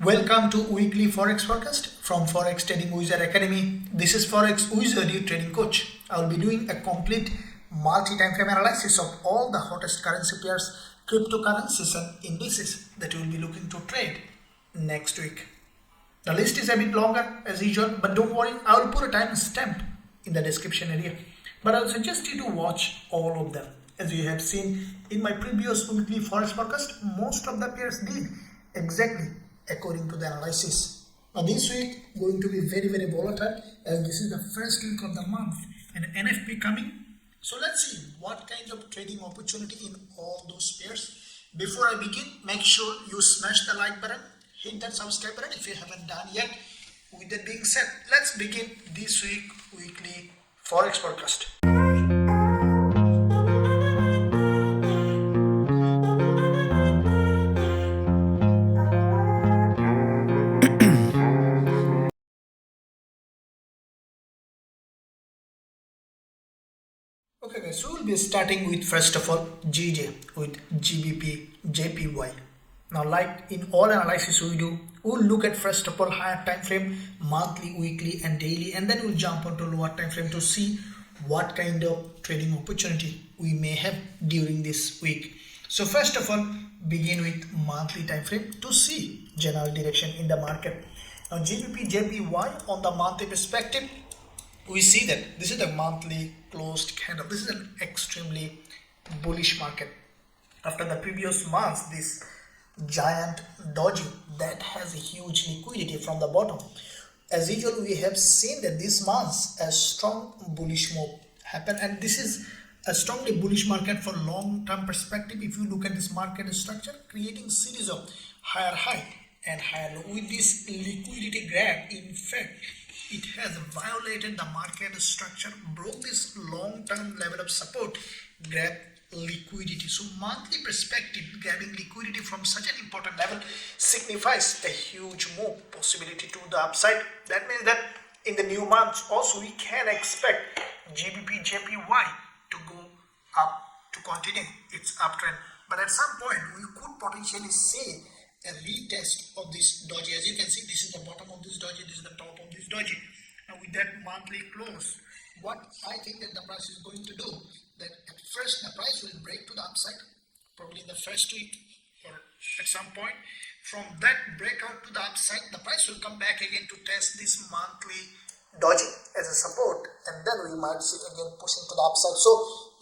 Welcome to weekly Forex forecast from Forex Trading Wizard Academy. This is Forex Wizard, your trading coach. I will be doing a complete multi-time frame analysis of all the hottest currency pairs, cryptocurrencies and indices that you will be looking to trade next week. The list is a bit longer as usual, but don't worry, I will put a time stamp in the description area. But I will suggest you to watch all of them. As you have seen in my previous weekly Forex forecast, most of the pairs did exactly according to the analysis. Now this week going to be very volatile, as this is the first week of the month and NFP coming. So let's see what kind of trading opportunity in all those pairs. Before I begin, make sure you smash the like button, hit that subscribe button if you haven't done yet. With that being said, let's begin this week weekly Forex forecast. Okay guys, so we'll be starting with first of all GJ with GBPJPY. Now like in all analysis we do, we'll look at first of all higher time frame, monthly, weekly and daily, and then we'll jump onto lower time frame to see what kind of trading opportunity we may have during this week. So first of all, begin with monthly time frame to see general direction in the market. Now GBPJPY on the monthly perspective, we see that this is a monthly closed candle. This is an extremely bullish market. After the previous months, this giant doji that has a huge liquidity from the bottom. As usual, we have seen that this month a strong bullish move happened, and this is a strongly bullish market for long-term perspective. If you look at this market structure, creating series of higher high and higher low with this liquidity grab, in fact, it has violated the market structure, broke this long-term level of support, grabbed liquidity. So monthly perspective, grabbing liquidity from such an important level signifies a huge move possibility to the upside. That means that in the new months also we can expect GBPJPY to go up, to continue its uptrend. But at some point we could potentially see a retest of this doji. As you can see, this is the bottom of this doji, this is the top of this doji. Now with that monthly close, what I think that the price is going to do, that at first the price will break to the upside, probably in the first week or at some point. From that breakout to the upside, the price will come back again to test this monthly doji as a support, and then we might see again pushing to the upside. So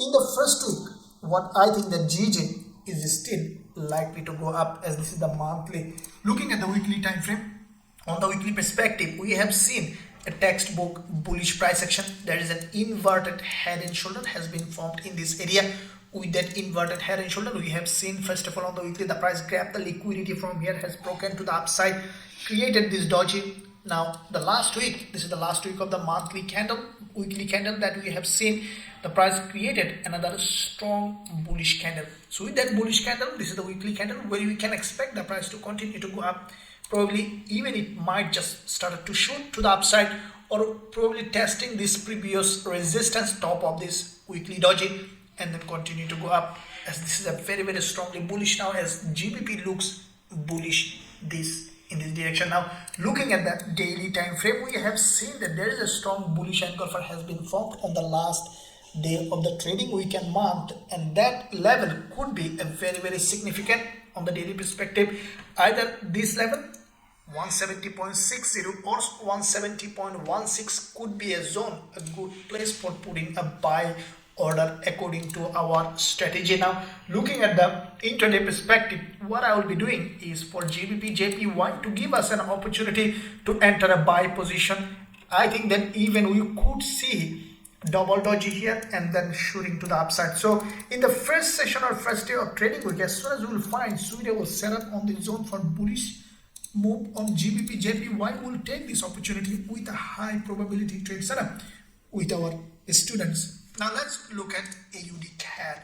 in the first week, what I think that GJ is still likely to go up, as this is the monthly. Looking at the weekly time frame, on the weekly perspective, we have seen a textbook bullish price action. There is an inverted head and shoulder has been formed in this area. With that inverted head and shoulder, we have seen first of all on the weekly the price grabbed the liquidity from here, has broken to the upside, created this doji. Now the last week, this is the last week of the monthly candle, weekly candle that we have seen, the price created another strong bullish candle. So with that bullish candle, this is the weekly candle where we can expect the price to continue to go up. Probably even it might just start to shoot to the upside, or probably testing this previous resistance top of this weekly doji and then continue to go up, as this is a very strongly bullish now, as GBP looks bullish in this direction. Now looking at the daily time frame, we have seen that there is a strong bullish engulfer has been formed on the last day of the trading weekend month, and that level could be a very significant on the daily perspective. Either this level 170.60 or 170.16 could be a zone, a good place for putting a buy order according to our strategy. Now looking at the intraday perspective, what I will be doing is for GBPJPY to give us an opportunity to enter a buy position. I think that even we could see double doji here and then shooting to the upside. So in the first session or first day of trading week, as soon as we will find suitable setup on the zone for bullish move on GBPJPY, we will take this opportunity with a high probability trade setup with our students. Now let's look at AUDCAD.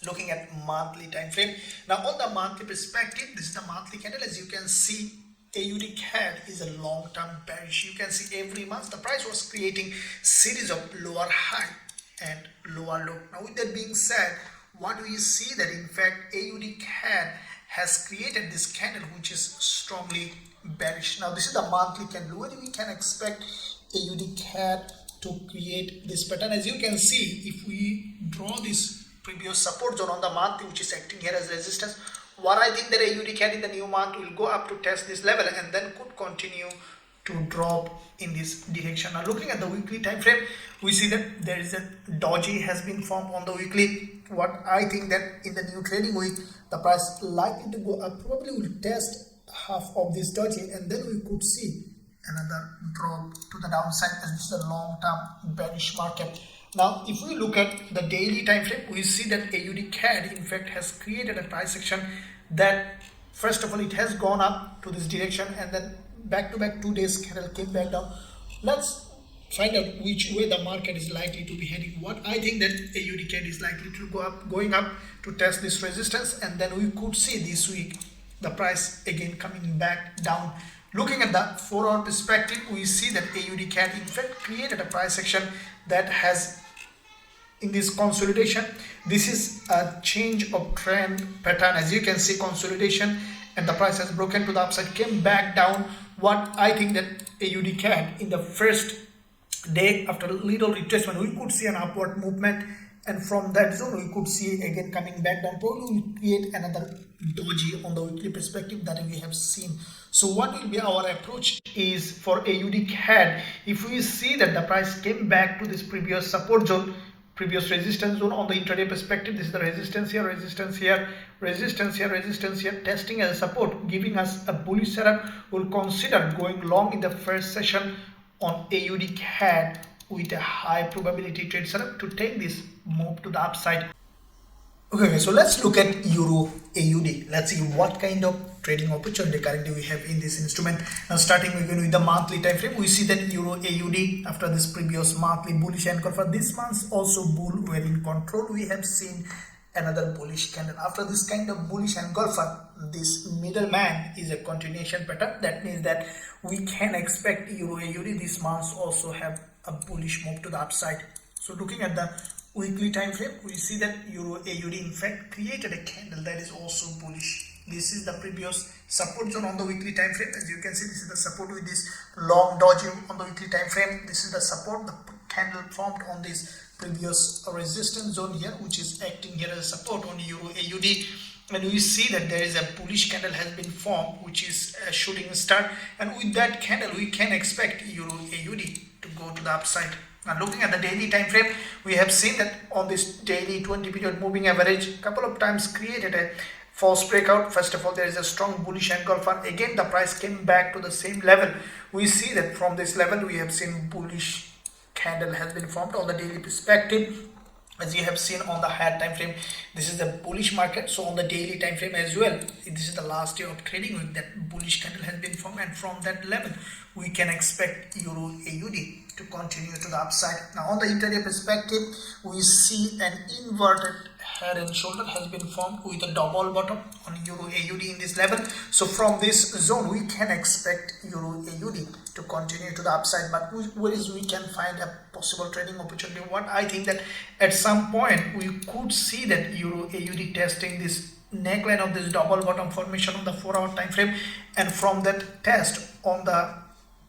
Looking at monthly time frame. Now on the monthly perspective, this is the monthly candle. As you can see, AUDCAD is a long-term bearish. You can see every month the price was creating series of lower high and lower low. Now with that being said, what we see that in fact AUDCAD has created this candle which is strongly bearish. Now this is the monthly candle where we can expect AUDCAD to create this pattern. As you can see, if we draw this previous support zone on the monthly which is acting here as resistance, what I think that AUDCAD in the new month will go up to test this level and then could continue to drop in this direction. Now looking at the weekly time frame, we see that there is a doji has been formed on the weekly. What I think that in the new trading week, the price likely to go up, probably will test half of this doji and then we could see another drop to the downside as this is a long-term bearish market. Now if we look at the daily time frame, we see that AUDCAD in fact has created a price action that first of all it has gone up to this direction and then back to back 2 days candle came back down. Let's find out which way the market is likely to be heading. What I think that AUDCAD is likely to go up, going up to test this resistance, and then we could see this week the price again coming back down. Looking at the 4-hour perspective, we see that AUDCAD in fact created a price action that has in this consolidation. This is a change of trend pattern. As you can see, consolidation and the price has broken to the upside, came back down. What I think that AUDCAD in the first day after a little retracement, we could see an upward movement, and from that zone we could see again coming back down. Probably will create another doji on the weekly perspective that we have seen. So what will be our approach is for AUDCAD, if we see that the price came back to this previous support zone, previous resistance zone on the intraday perspective, this is the resistance here, resistance here, resistance here, resistance here, testing as a support, giving us a bullish setup. We'll consider going long in the first session on AUDCAD with a high probability trade setup to take this move to the upside. Okay, so let's look at Euro AUD. Let's see what kind of trading opportunity currently we have in this instrument. Now starting again with the monthly time frame, we see that Euro AUD after this previous monthly bullish anchor for this month also bull were in control. We have seen another bullish candle. After this kind of bullish engulfer, this middleman is a continuation pattern. That means that we can expect Euro AUD this month also have a bullish move to the upside. So looking at the weekly time frame, we see that Euro AUD in fact created a candle that is also bullish. This is the previous support zone on the weekly time frame. As you can see, this is the support with this long doji on the weekly time frame. This is the support, the candle formed on this previous resistance zone here, which is acting here as a support on Euro AUD. And we see that there is a bullish candle has been formed, which is a shooting star, and with that candle we can expect Euro AUD to go to the upside. Now looking at the daily time frame, we have seen that on this daily 20 period moving average couple of times created a false breakout. First of all, there is a strong bullish engulfer. Again the price came back to the same level. We see that from this level we have seen bullish candle has been formed on the daily perspective. As you have seen on the higher time frame, this is the bullish market. So on the daily time frame as well, this is the last day of trading week, that bullish candle has been formed, and from that level we can expect Euro AUD to continue to the upside. Now on the intraday perspective, we see an inverted head and shoulder has been formed with a double bottom on Euro AUD in this level. So from this zone we can expect Euro AUD to continue to the upside. But where is we can find a possible trading opportunity? What I think that at some point we could see that Euro AUD testing this neckline of this double bottom formation on the 4-hour time frame, and from that test on the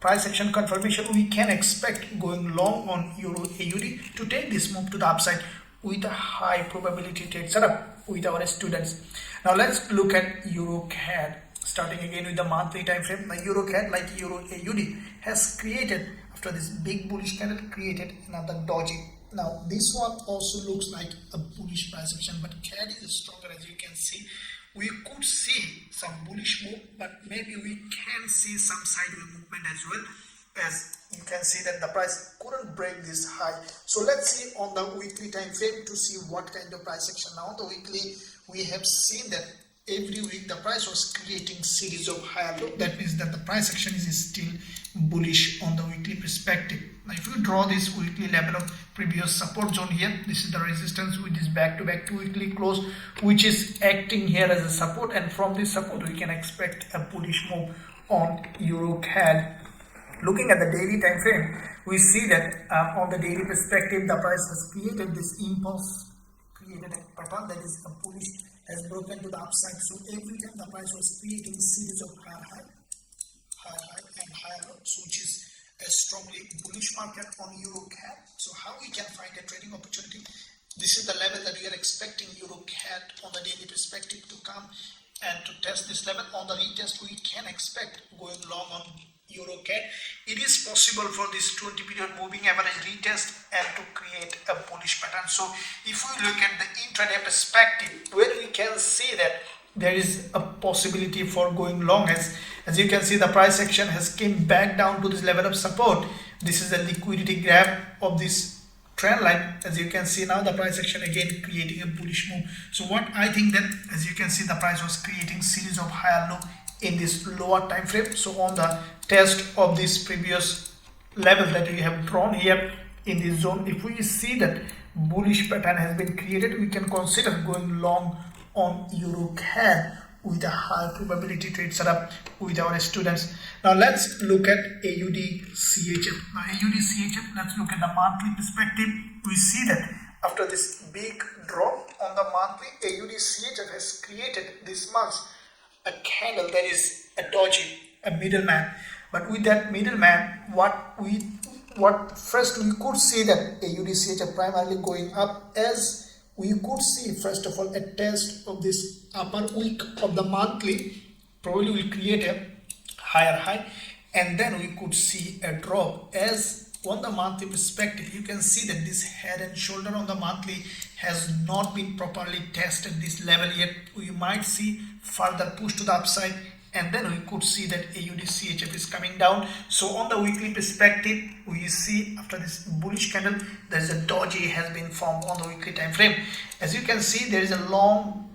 price action confirmation we can expect going long on Euro AUD to take this move to the upside with a high probability trade setup with our students. Now let's look at EURCAD. Starting again with the monthly time frame, the EURCAD, like Euro AUD, has created, after this big bullish candle, created another doji. Now this one also looks like a bullish price action, but CAD is stronger. As you can see, we could see some bullish move, but maybe we can see some sideways movement as well. As you can see that the price couldn't break this high. So let's see on the weekly time frame to see what kind of price action. Now on the weekly, we have seen that every week the price was creating series of higher low. That means that the price action is still bullish on the weekly perspective. Now if you draw this weekly level of previous support zone here, this is the resistance with this back-to-back 2 weekly close, which is acting here as a support, and from this support we can expect a bullish move on EURCAD. Looking at the daily time frame, we see that on the daily perspective the price has created this impulse, created a pattern that is a bullish has broken to the upside. So every time the price was creating series of higher high and higher lows, which is a strongly bullish market on EURCAD. So how we can find a trading opportunity? This is the level that we are expecting EURCAD on the daily perspective to come and to test this level. On the retest, we can expect going long on EURCAD. It is possible for this 20 period moving average retest and to create a bullish pattern. So if we look at the intraday perspective, where we can see that there is a possibility for going long, as you can see the price action has came back down to this level of support. This is a liquidity grab of this trend line. As you can see now, the price action again creating a bullish move. So what I think that, as you can see, the price was creating series of higher low in this lower time frame. So on the test of this previous level that we have drawn here in this zone, if we see that bullish pattern has been created, we can consider going long on EURCAD with a high probability trade setup with our students. Now let's look at AUDCHF. Now AUDCHF, let's look at the monthly perspective. We see that after this big drop on the monthly, AUDCHF has created this month a candle that is a doji, a middleman. But with that middleman, what first we could see that AUDCHF primarily going up, as we could see first of all a test of this upper week of the monthly probably will create a higher high, and then we could see a drop. As on the monthly perspective, you can see that this head and shoulder on the monthly has not been properly tested this level yet. We might see further push to the upside, and then we could see that AUDCHF is coming down. So on the weekly perspective, we see after this bullish candle, there is a doji has been formed on the weekly time frame. As you can see, there is a long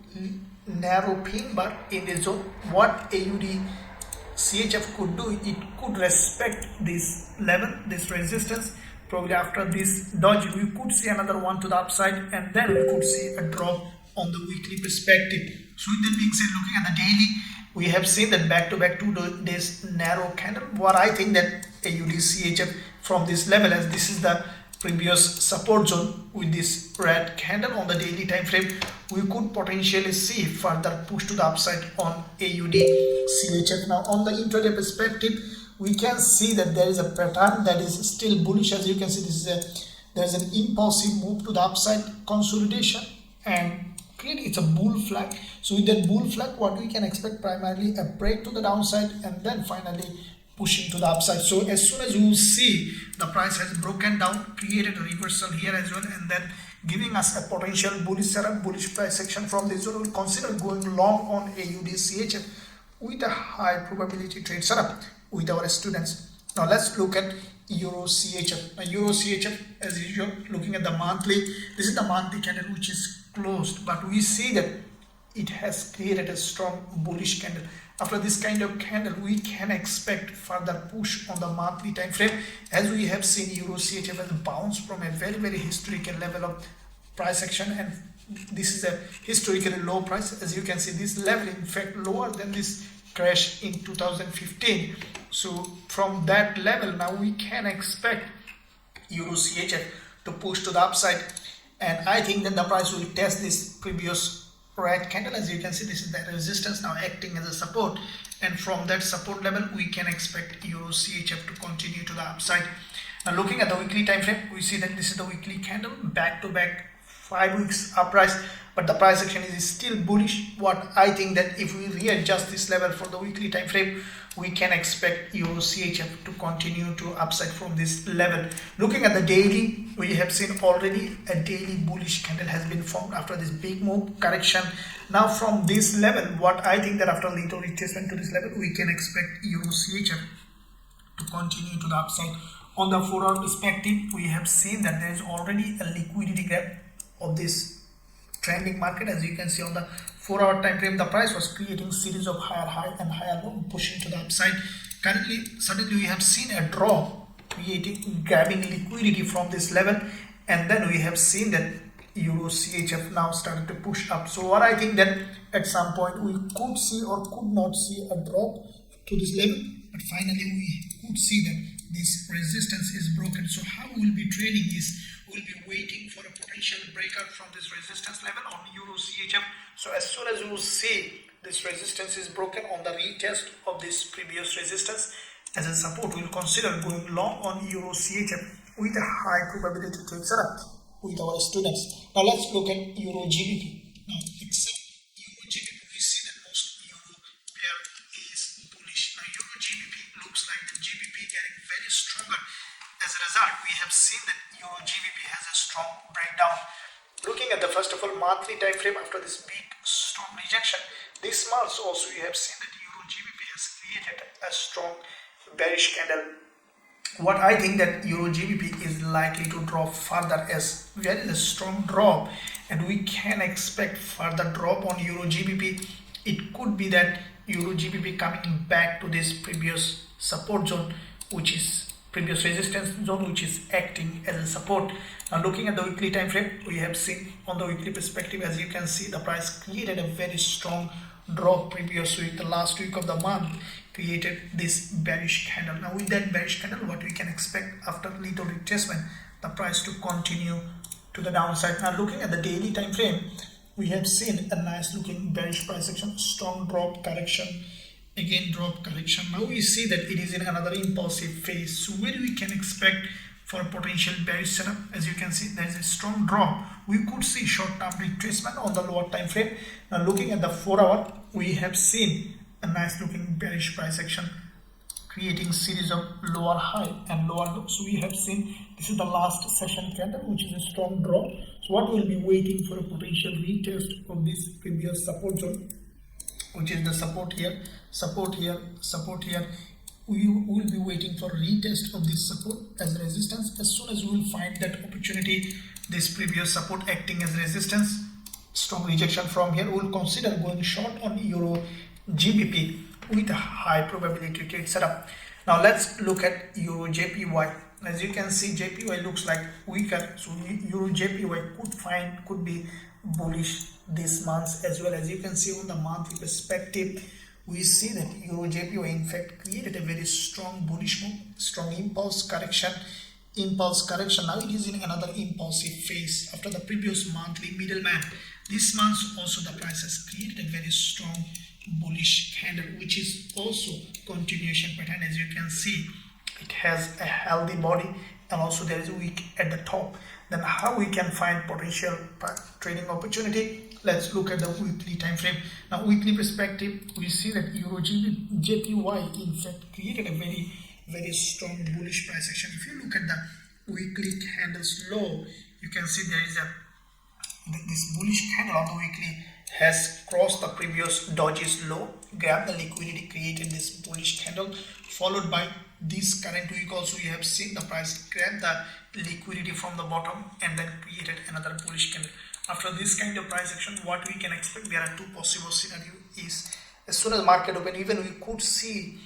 narrow pin bar in this zone. What AUDCHF could do, it could respect this level, this resistance. Probably after this doji, we could see another one to the upside, and then we could see a drop on the weekly perspective. So with that being said, looking at the daily, we have seen that back-to-back 2 days narrow candle. What I think that AUDCHF from this level, as this is the previous support zone with this red candle on the daily time frame, we could potentially see further push to the upside on AUDCHF. Now on the intraday perspective, we can see that there is a pattern that is still bullish. As you can see, there is an impulsive move to the upside, consolidation, and it's a bull flag. So with that bull flag, what we can expect primarily a break to the downside and then finally pushing to the upside. So as soon as you see the price has broken down, created a reversal here as well, and then giving us a potential bullish setup, bullish price action from this zone, we'll consider going long on AUDCHF with a high probability trade setup with our students. Now let's look at EURCHF. Now EURCHF, as usual, looking at the monthly, this is the monthly candle which is closed, but we see that it has created a strong bullish candle. After this kind of candle, we can expect further push on the monthly time frame. As we have seen, EURCHF has bounced from a very historical level of price action, and this is a historically low price. As you can see, this level in fact lower than this crash in 2015. So from that level, now we can expect EURCHF to push to the upside, and I think that the price will test this previous red candle. As you can see, this is the resistance now acting as a support, and from that support level we can expect EURCHF to continue to the upside. Now looking at the weekly time frame, we see that this is the weekly candle, back to back 5 weeks uprise, but the price action is still bullish. What I think that if we readjust this level for the weekly time frame, we can expect EURCHF to continue to upside from this level. Looking at the daily, we have seen already a daily bullish candle has been formed after this big move correction. Now from this level, what I think that after little retracement to this level, we can expect EURCHF to continue to the upside. On the 4 hour perspective, we have seen that there is already a liquidity grab of this trending market. As you can see on the 4 hour time frame, the price was creating series of higher high and higher low, pushing to the upside. Currently, suddenly we have seen a drop, grabbing liquidity from this level, and then we have seen that EURCHF now started to push up. So what I think that at some point we could see or could not see a drop to this level, but finally we could see that this resistance is broken. So how we'll be trading is we'll be waiting for a potential breakout from this resistance level on EURCHF. So as soon as you will see this resistance is broken on the retest of this previous resistance as a support, we'll consider going long on EURCHF with a high probability trade setup with our students. Now let's look at EURGBP. Now except EURGBP, we see that most euro pair is bullish. Now EURGBP looks like the GBP getting very stronger. As a result, we have seen that EURGBP has a strong breakdown. Looking at the first of all monthly time frame after this big strong rejection, this month also you have seen that EURGBP has created a strong bearish candle. What I think that EURGBP is likely to drop further as there is a strong drop and we can expect further drop on EURGBP. It could be that EURGBP coming back to this previous support zone, which is previous resistance zone, which is acting as a support. Now looking at the weekly time frame, we have seen on the weekly perspective, as you can see, the price created a very strong drop previous week. The last week of the month created this bearish candle. Now with that bearish candle, what we can expect after little retracement, the price to continue to the downside. Now looking at the daily time frame, we have seen a nice looking bearish price action, strong drop correction, again drop correction. Now we see that it is in another impulsive phase. So where we can expect for a potential bearish setup? As you can see, there is a strong drop. We could see short-term retracement on the lower time frame. Now looking at the 4 hour, we have seen a nice looking bearish price action creating series of lower high and lower low. So we have seen this is the last session candle, which is a strong drop. So what we'll be waiting for a potential retest of this previous support zone, which is the support here, support here, support here. We will be waiting for retest of this support as resistance. As soon as we will find that opportunity, this previous support acting as resistance, strong rejection from here, we will consider going short on EURGBP with a high probability trade setup. Now let's look at EURJPY. As you can see, JPY looks like weaker, so EURJPY could be bullish this month as well. As you can see on the monthly perspective, we see that EURJPY in fact created a very strong bullish move, strong impulse correction. Now it is in another impulsive phase after the previous monthly middleman. This month also the price has created a very strong bullish candle, which is also continuation pattern. As you can see, it has a healthy body and also there is a wick at the top. Then how we can find potential trading opportunity? Let's look at the weekly time frame. Now weekly perspective, we see that EURGBPJPY in fact created a very strong bullish price action. If you look at the weekly candles low, you can see there is this bullish candle on the weekly has crossed the previous doji's low, grabbed the liquidity, created this bullish candle, followed by this current week also you have seen the price grab the liquidity from the bottom and then created another bullish candle. After this kind of price action, what we can expect, there are two possible scenarios. Is as soon as market open, even we could see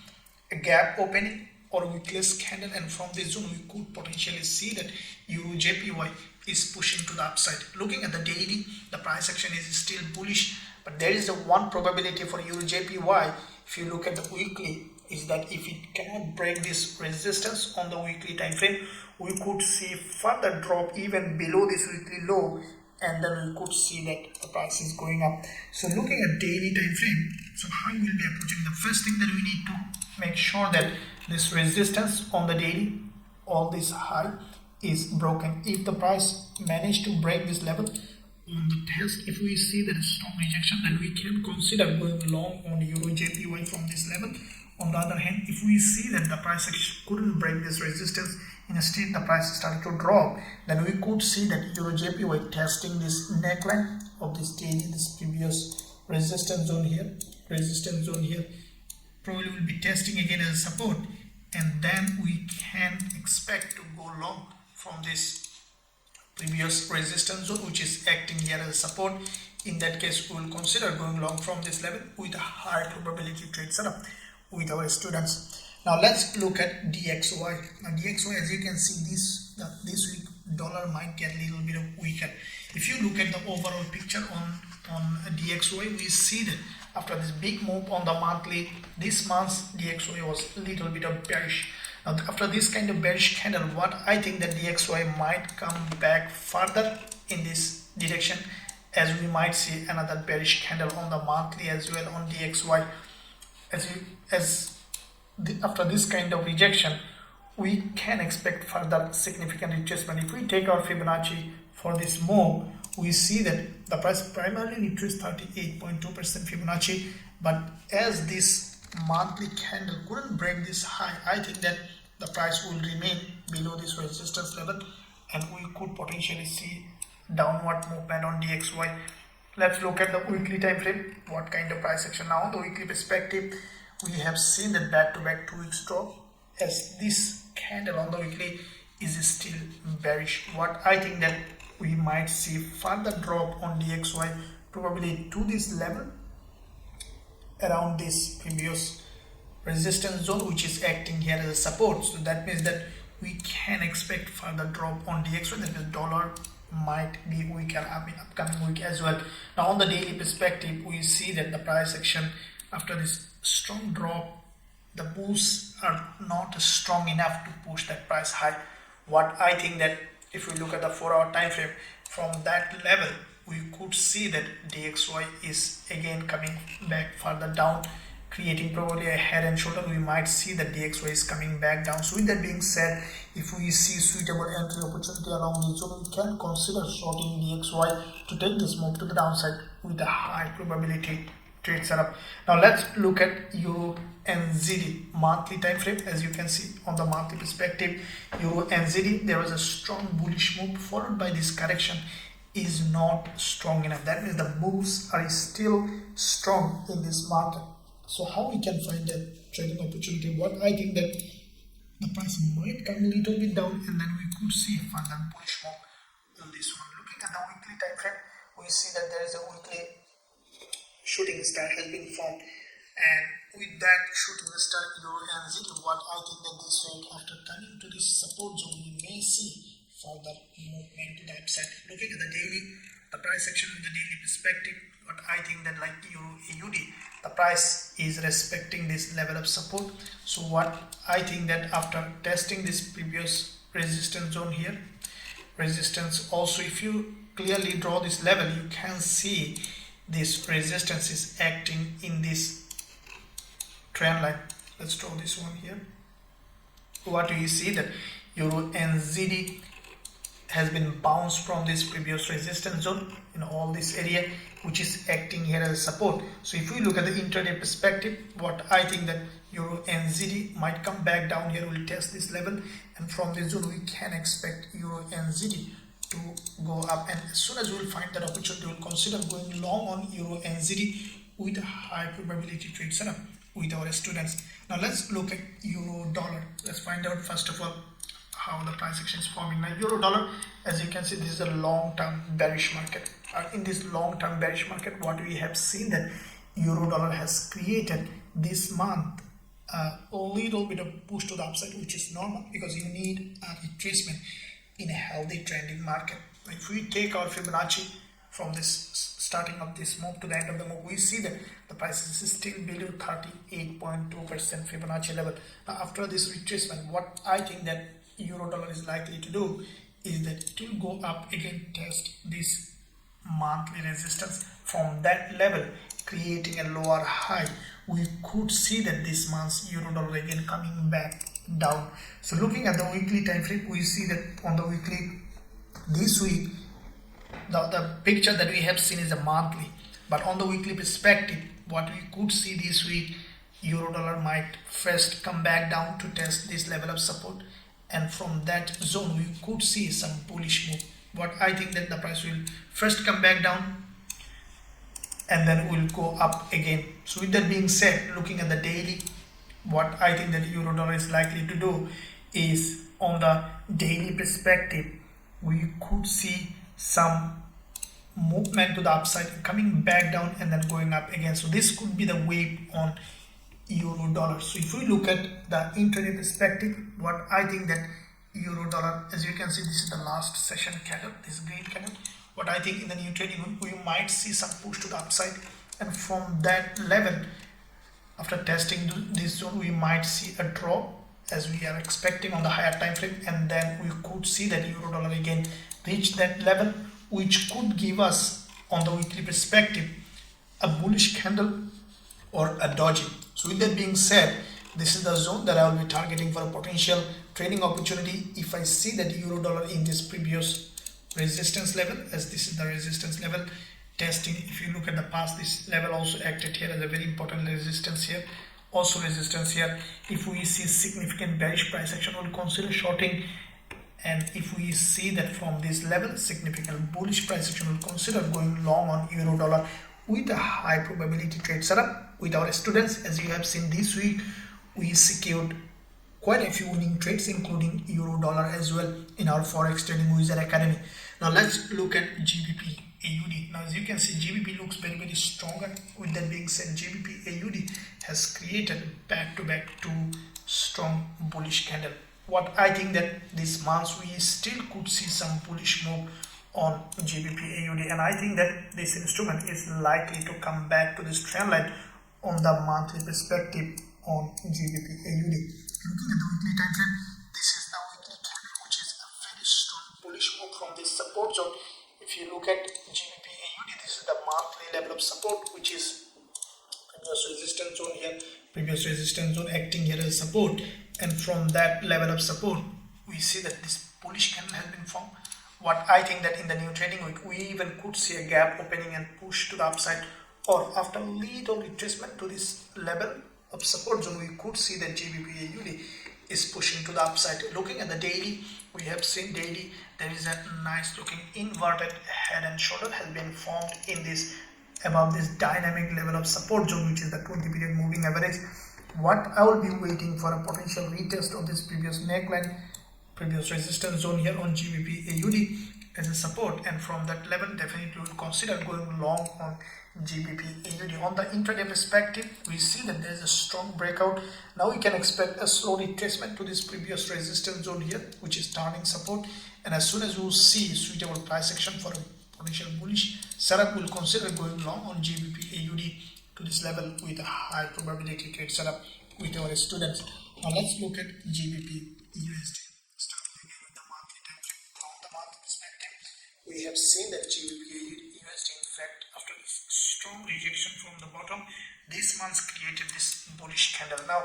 a gap opening or weakless candle, and from this zone we could potentially see that EURJPY is pushing to the upside. Looking at the daily, the price action is still bullish, but there is a one probability for EURJPY. If you look at the weekly, is that if it cannot break this resistance on the weekly time frame, we could see further drop even below this weekly low, and then we could see that the price is going up. So looking at daily time frame, so how we will be approaching? The first thing that we need to make sure that this resistance on the daily, all this high, is broken. If the price managed to break this level on the test, if we see that a strong rejection, then we can consider going long on EURJPY from this level. On the other hand, if we see that the price couldn't break this resistance, instead the price started to drop, then we could see that EURJPY testing this neckline of this daily, this previous resistance zone here, probably will be testing again as a support, and then we can expect to go long from this previous resistance zone, which is acting here as a support. In that case, we will consider going long from this level with a high probability trade setup with our students. Now let's look at DXY. Now DXY, as you can see, this week dollar might get a little bit weaker. If you look at the overall picture on DXY, we see that after this big move on the monthly, this month's DXY was a little bit of bearish. Now after this kind of bearish candle, what I think that DXY might come back further in this direction, as we might see another bearish candle on the monthly as well on DXY. After this kind of rejection, we can expect further significant retracement. If we take our Fibonacci for this move, we see that the price primarily retraced 38.2% Fibonacci, but as this monthly candle couldn't break this high, I think that the price will remain below this resistance level and we could potentially see downward movement on DXY. Let's look at the weekly time frame. What kind of price action? Now on the weekly perspective, we have seen that back-to-back 2 weeks drop, as this candle on the weekly is still bearish. What I think that we might see further drop on DXY, probably to this level around this previous resistance zone, which is acting here as a support. So that means that we can expect further drop on DXY. That means dollar might be weaker upcoming week as well. Now on the daily perspective, we see that the price action after this strong drop, the bulls are not strong enough to push that price high. What I think that if we look at the 4-hour time frame, from that level we could see that DXY is again coming back further down, creating probably a head and shoulder. We might see that DXY is coming back down. So with that being said, if we see suitable entry opportunity along this zone, we can consider shorting DXY to take this move to the downside with a high probability trade setup. Now let's look at Euro NZD monthly time frame. As you can see on the monthly perspective, Euro NZD, there was a strong bullish move followed by this correction is not strong enough. That means the moves are still strong in this market. So how we can find a trading opportunity? What I think that the price might come a little bit down and then we could see a further bullish move on this one. Looking at the weekly time frame, we see that there is a weekly shooting star has been formed, and with that shooting star Euro NZD, what I think that this week after coming to this support zone, we may see further movement to the upside. Looking at the daily, the price action in the daily perspective, what I think that like Euro AUD, the price is respecting this level of support. So what I think that after testing this previous resistance zone here, resistance also, if you clearly draw this level, you can see this resistance is acting in this trend line. Let's draw this one here. What do you see? That Euro NZD has been bounced from this previous resistance zone in all this area, which is acting here as a support. So if we look at the intraday perspective, what I think that Euro NZD might come back down here, will test this level, and from this zone we can expect Euro NZD to go up, and as soon as we will find that opportunity, we will consider going long on Euro NZD with a high probability trade setup with our students. Now let's look at Euro Dollar. Let's find out first of all how the price action is forming. Now Euro Dollar, as you can see, this is a long-term bearish market. In this long-term bearish market, what we have seen that Euro Dollar has created this month a little bit of push to the upside, which is normal because you need a retracement in a healthy trending market. If we take our Fibonacci from this starting of this move to the end of the move, we see that the price is still below 38.2% Fibonacci level. Now after this retracement, what I think that Euro Dollar is likely to do is that it will go up again, test this monthly resistance from that level, creating a lower high. We could see that this month's Euro Dollar again coming back down. So looking at the weekly time frame, we see that on the weekly this week the picture that we have seen is a monthly, but on the weekly perspective, what we could see this week, Euro Dollar might first come back down to test this level of support, and from that zone we could see some bullish move. What I think that the price will first come back down and then will go up again. So with that being said, looking at the daily, what I think that Euro Dollar is likely to do is on the daily perspective, we could see some movement to the upside, coming back down and then going up again. So this could be the wave on Euro Dollar. So if we look at the intraday perspective, what I think that Euro Dollar, as you can see, this is the last session candle, this green candle. What I think in the new trading, we might see some push to the upside, and from that level, after testing this zone, we might see a drop as we are expecting on the higher time frame, and then we could see that euro dollar again reach that level, which could give us on the weekly perspective a bullish candle or a doji. So with that being said, this is the zone that I will be targeting for a potential trading opportunity if I see that euro dollar in this previous resistance level, as this is the resistance level testing. If you look at the past, this level also acted here as a very important resistance here, also resistance here. If we see significant bearish price action, we'll consider shorting, and if we see that from this level significant bullish price action, we'll consider going long on euro dollar with a high probability trade setup with our students. As you have seen this week, we secured quite a few winning trades, including euro dollar as well, in our forex trading wizard academy. Now let's look at GBPAUD. Now as you can see, GBP looks very stronger. With that being said, GBPAUD has created back-to-back two strong bullish candle. What I think that this month we still could see some bullish move on GBPAUD, and I think that this instrument is likely to come back to this trend line on the monthly perspective on GBPAUD. Looking at the weekly time frame, this is the weekly candle, which is a very strong bullish move from this support zone. If you look at GBPAUD, this is the monthly level of support, which is previous resistance zone here, previous resistance zone acting here as support, and from that level of support we see that this bullish candle has been formed. What I think that in the new trading week, we even could see a gap opening and push to the upside, or after little retracement to this level of support zone, we could see that GBPAUD is pushing to the upside. Looking at the daily, we have seen daily there is a nice looking inverted head and shoulder has been formed in this above this dynamic level of support zone, which is the 20 period moving average. What I will be waiting for a potential retest of this previous neckline, previous resistance zone here on GBPAUD as a support, and from that level definitely will consider going long on GBPAUD. On the intraday perspective, we see that there is a strong breakout. Now we can expect a slow retracement to this previous resistance zone here, which is turning support, and as soon as we will see suitable price action for a potential bullish setup, we'll consider going long on GBPAUD to this level with a high probability trade setup with our students. Now let's look at GBPUSD. Starting again with the monthly time frame. From the monthly perspective, we have seen that GBPUSD, in fact, after this strong rejection from the bottom, this month created this bullish candle. Now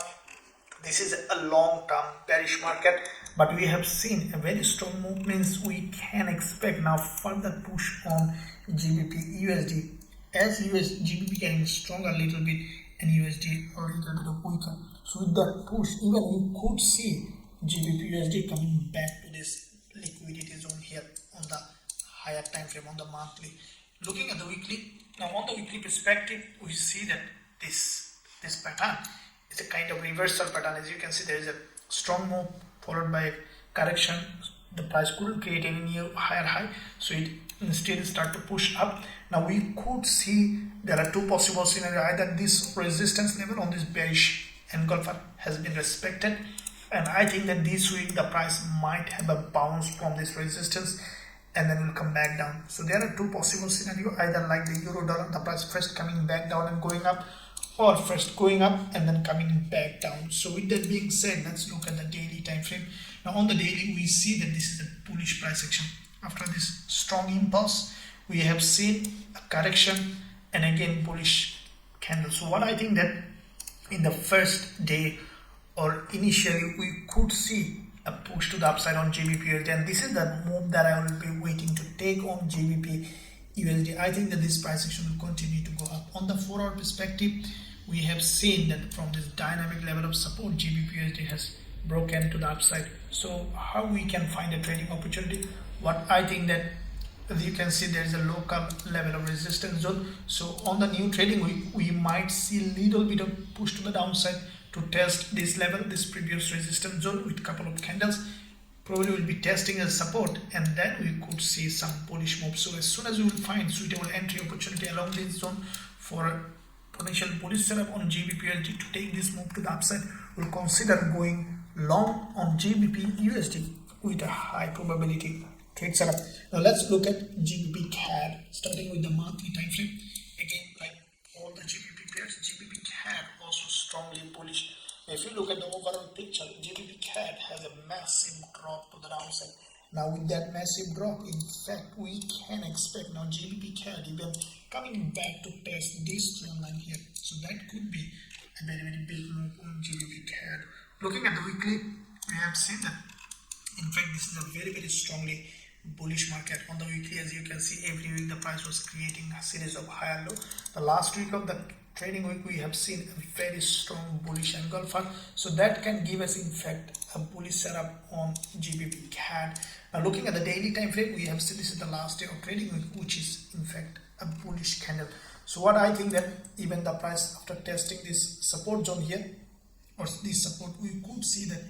this is a long-term bearish market, but we have seen a very strong move, means we can expect now further push on GBPUSD as GBP getting stronger a little bit and USD a little bit weaker. So with that push, even we could see GBPUSD coming back to this liquidity zone here on the higher time frame on the monthly. Looking at the weekly, now on the weekly perspective, we see that this pattern is a kind of reversal pattern. As you can see, there is a strong move followed by correction. The price couldn't create any new higher high, so it instead start to push up. Now we could see there are two possible scenarios: either this resistance level on this bearish engulfer has been respected, and I think that this week the price might have a bounce from this resistance and then will come back down. So there are two possible scenarios: either like the euro dollar, the price first coming back down and going up, or first going up and then coming back down. So with that being said, let's look at the daily time frame. Now on the daily, we see that this is a bullish price action. After this strong impulse, we have seen a correction and again bullish candle. So what I think that in the first day or initially we could see a push to the upside on GBPUSD, and this is the move that I will be waiting to take on GBPUSD. I think that this price action will continue to go up. On the 4-hour perspective, we have seen that from this dynamic level of support, GBPUSD has broken to the upside. So how we can find a trading opportunity? What I think that, as you can see, there is a local level of resistance zone. So on the new trading week, we might see a little bit of push to the downside to test this level, this previous resistance zone, with a couple of candles. Probably will be testing as support, and then we could see some bullish move. So as soon as we will find suitable entry opportunity along this zone for a potential bullish setup on GBPUSD to take this move to the upside, we'll consider going long on GBPUSD with a high probability trade setup. Now let's look at GBPCAD, starting with the monthly time frame. Again, like all the GBP pairs, GBPCAD also strongly bullish. If you look at the overall picture, GBP CAD has a massive drop to the downside. Now with that massive drop, in fact, we can expect now GBPCAD even coming back to test this trend line here. So that could be a very big move on GBPCAD. Looking at the weekly, we have seen that in fact this is a very strongly bullish market. On the weekly, as you can see, every week the price was creating a series of higher low. The last week of the trading week, we have seen a very strong bullish engulfer, so that can give us in fact a bullish setup on GBPCAD. Now looking at the daily time frame, we have seen this is the last day of trading week, which is in fact a bullish candle. So what I think that even the price after testing this support zone here, or this support, we could see that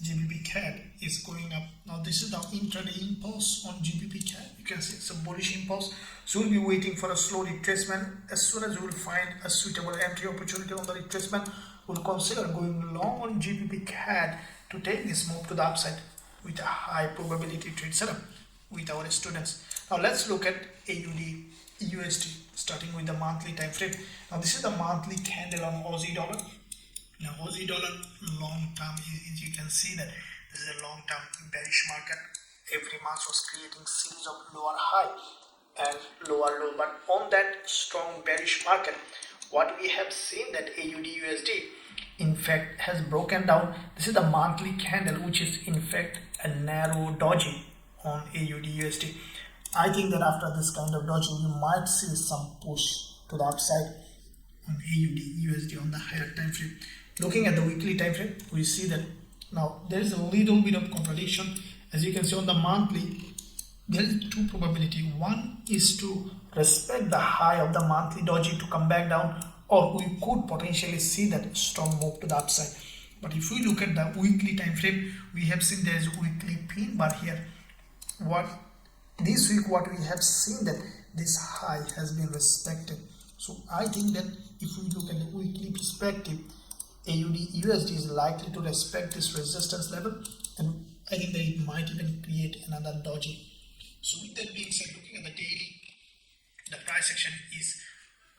GBPCAD is going up. Now this is the intraday impulse on GBPCAD. You can see it's a bullish impulse. So we'll be waiting for a slow retracement. As soon as we will find a suitable entry opportunity on the retracement, we'll consider going long on GBPCAD to take this move to the upside with a high probability trade setup with our students. Now let's look at AUDUSD, starting with the monthly time frame. Now this is the monthly candle on Aussie dollar. Now Aussie dollar long term, as you can see that this is a long term bearish market. Every month was creating series of lower high and lower low, but on that strong bearish market, what we have seen that AUDUSD in fact has broken down. This is the monthly candle, which is in fact a narrow doji on AUDUSD. I think that after this kind of doji, we might see some push to the upside on AUDUSD on the higher time frame. Looking at the weekly time frame, we see that now there is a little bit of contradiction. As you can see on the monthly, there is two probability. One is to respect the high of the monthly doji to come back down, or we could potentially see that strong move to the upside. But if we look at the weekly time frame, we have seen there is a weekly pin bar here. This week what we have seen that this high has been respected. So I think that if we look at the weekly perspective, AUDUSD is likely to respect this resistance level, and I think that it might even create another doji. So with that being said, looking at the daily, the price action is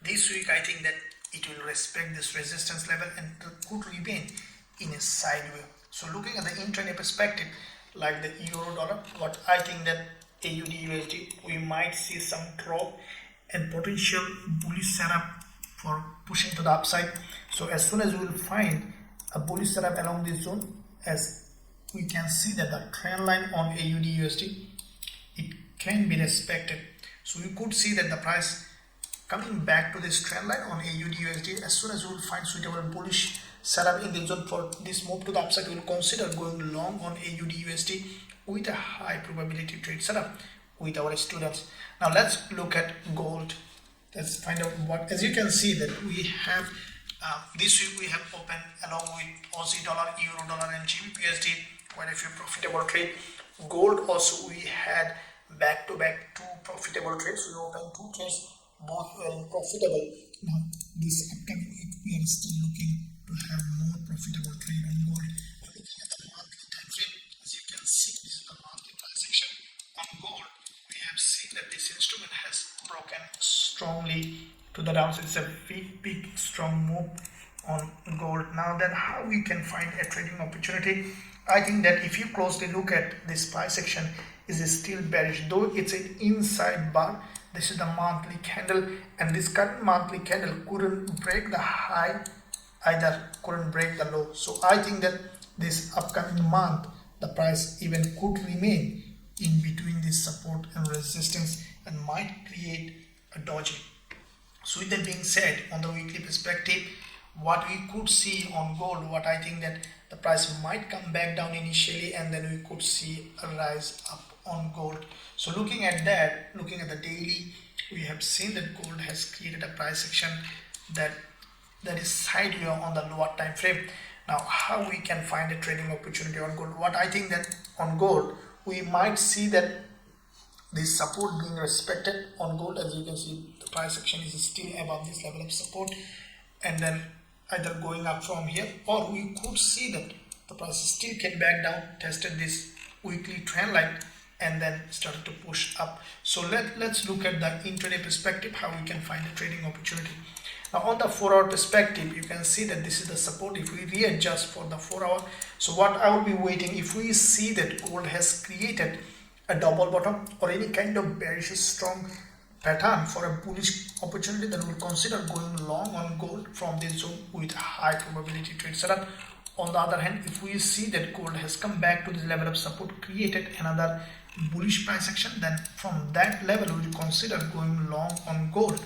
this week, I think that it will respect this resistance level and could remain in a sideway. So looking at the intraday perspective, like the euro dollar, what I think that AUDUSD, we might see some drop and potential bullish setup for pushing to the upside. So as soon as we will find a bullish setup along this zone, as we can see that the trend line on AUDUSD, it can be respected. So we could see that the price coming back to this trend line on AUDUSD. As soon as we will find suitable bullish setup in the zone for this move to the upside, we will consider going long on AUDUSD with a high probability trade setup with our students. Now let's look at gold. Let's find out what, as you can see that we have this week we have opened along with Aussie dollar, euro dollar and GBPUSD quite a few profitable trades. Gold also we had back-to-back two profitable trades. We opened two trades, both were profitable. Now this upcoming week we are still looking to have more profitable trade on gold. Looking at the monthly time frame, as you can see, this is the monthly price action on gold. We have seen that this instrument has broken strongly to the downside. It's a big strong move on gold. Now then, how we can find a trading opportunity? I think that if you closely look at this price action, is still bearish, though it's an inside bar. This is the monthly candle, and this current monthly candle couldn't break the high, either couldn't break the low. So I think that this upcoming month the price even could remain in between this support and resistance and might create a doji. So with that being said, on the weekly perspective, what we could see on gold, what I think that the price might come back down initially and then we could see a rise up on gold. So looking at that, looking at the daily, we have seen that gold has created a price action that is sideways on the lower time frame. Now how we can find a trading opportunity on gold? What I think that on gold, we might see that this support being respected on gold. As you can see, the price action is still above this level of support and then either going up from here, or we could see that the price still came back down, tested this weekly trend line and then started to push up. So let's look at the intraday perspective, how we can find a trading opportunity. Now on the 4-hour perspective, you can see that this is the support. If we readjust for the 4-hour, so what I will be waiting, if we see that gold has created a double bottom or any kind of bearish strong pattern for a bullish opportunity, then we'll consider going long on gold from this zone with high probability trade setup. On the other hand, if we see that gold has come back to this level of support, created another bullish price action, then from that level we will consider going long on gold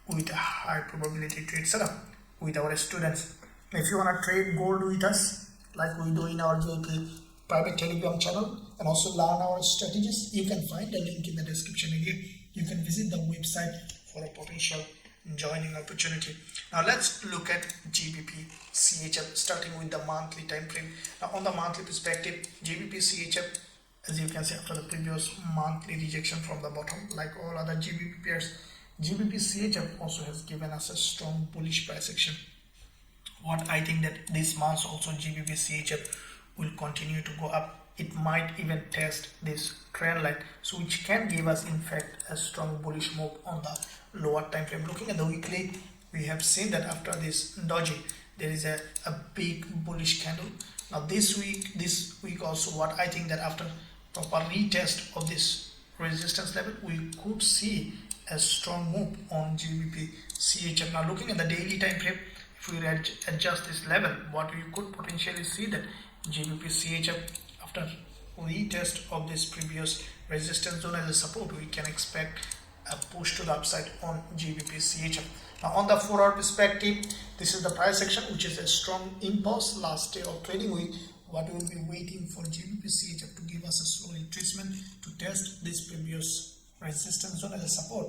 with a high probability trade setup with our students. If you want to trade gold with us, like we do in our JP private Telegram channel, and also learn our strategies, you can find the link in the description area. You can visit the website for a potential joining opportunity. Now let's look at GBPCHF, starting with the monthly time frame. Now on the monthly perspective, GBPCHF, as you can see, after the previous monthly rejection from the bottom, like all other GBP pairs, GBPCHF also has given us a strong bullish price action. What I think that this month also GBPCHF will continue to go up. It might even test this trend line, so which can give us in fact a strong bullish move on the lower time frame. Looking at the weekly, we have seen that after this doji, there is a big bullish candle. Now this week also, what I think that after proper retest of this resistance level, we could see a strong move on GBPCHF. Now looking at the daily time frame, if we adjust this level, what we could potentially see that GBPCHF, after retest of this previous resistance zone as a support, we can expect a push to the upside on GBPCHF. Now on the 4-hour perspective, this is the price action, which is a strong impulse last day of trading week. What we will be waiting for GBPCHF to give us a slow retracement to test this previous resistance zone as a support,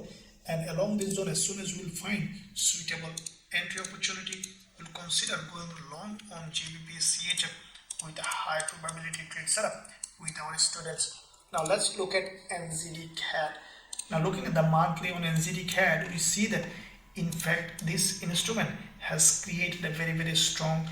and along this zone, as soon as we will find suitable entry opportunity, we'll consider going long on GBPCHF with a high probability trade setup with our students. Now let's look at NZDCAD. Now looking at the monthly on NZDCAD, we see that in fact this instrument has created a very strong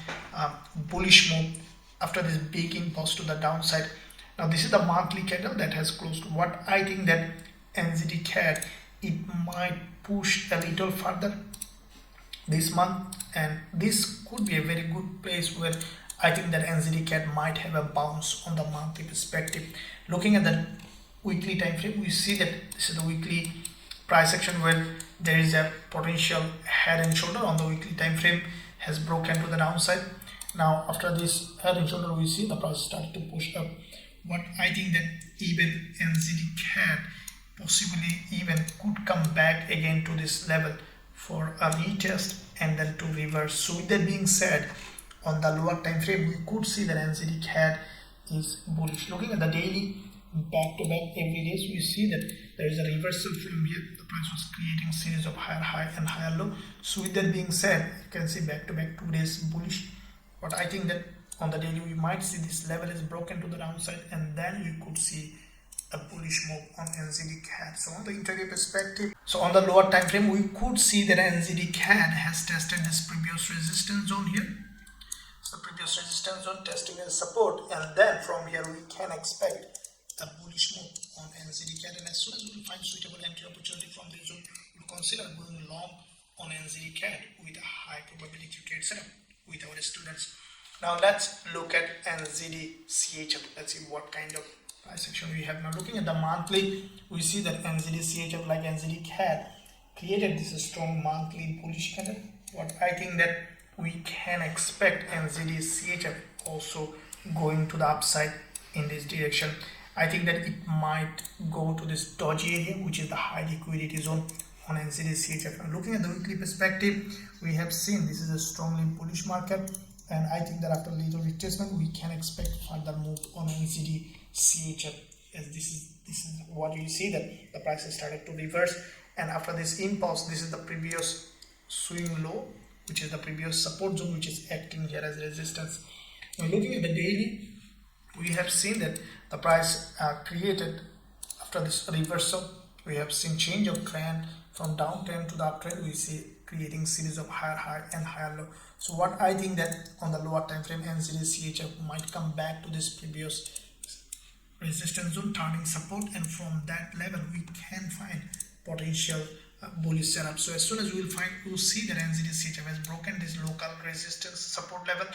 bullish move after this big impulse to the downside. Now this is the monthly candle that has closed. What I think that NZDCAD, it might push a little further this month, and this could be a very good place where I think that NZDCAD might have a bounce on the monthly perspective. Looking at the weekly time frame, we see that this is the weekly price action where there is a potential head and shoulder on the weekly time frame, has broken to the downside. Now after this head and shoulder, we see the price start to push up. What I think that even NZDCAD possibly even could come back again to this level for a retest and then to reverse. So with that being said, on the lower time frame, we could see that NZDCAD is bullish. Looking at the daily back to back every day, we see that there is a reversal from here. The price was creating series of higher high and higher low. So with that being said, you can see back to back 2 days bullish. But I think that on the daily, we might see this level is broken to the downside, and then we could see a bullish move on NZDCAD. So on the intraday perspective, so on the lower time frame, we could see that NZDCAD has tested this previous resistance zone here. So previous resistance zone testing as support, and then from here we can expect a bullish move on NZDCAD, and as soon as we find suitable entry opportunity from this zone, we'll consider going long on NZDCAD with a high probability trade setup with our students. Now let's look at NZDCHF. Let's see what kind of price action we have. Now looking at the monthly, we see that NZDCHF, like NZDCAD, created this strong monthly bullish candle. What I think that we can expect NZDCHF also going to the upside in this direction. I think that it might go to this doji area, which is the high liquidity zone on NZDCHF. Now looking at the weekly perspective, we have seen this is a strongly bullish market, and I think that after little retracement, we can expect further move on NZDCHF, as this is what you see, that the price has started to reverse, and after this impulse, this is the previous swing low, which is the previous support zone, which is acting here as resistance. Now looking at the daily, we have seen that the price created after this reversal, we have seen change of trend from downtrend to the uptrend. We see creating series of higher high and higher low. So what I think that on the lower time frame, NZDCHF might come back to this previous resistance zone turning support, and from that level we can find potential bullish setup. So as soon as we'll see that NZDCHF has broken this local resistance support level,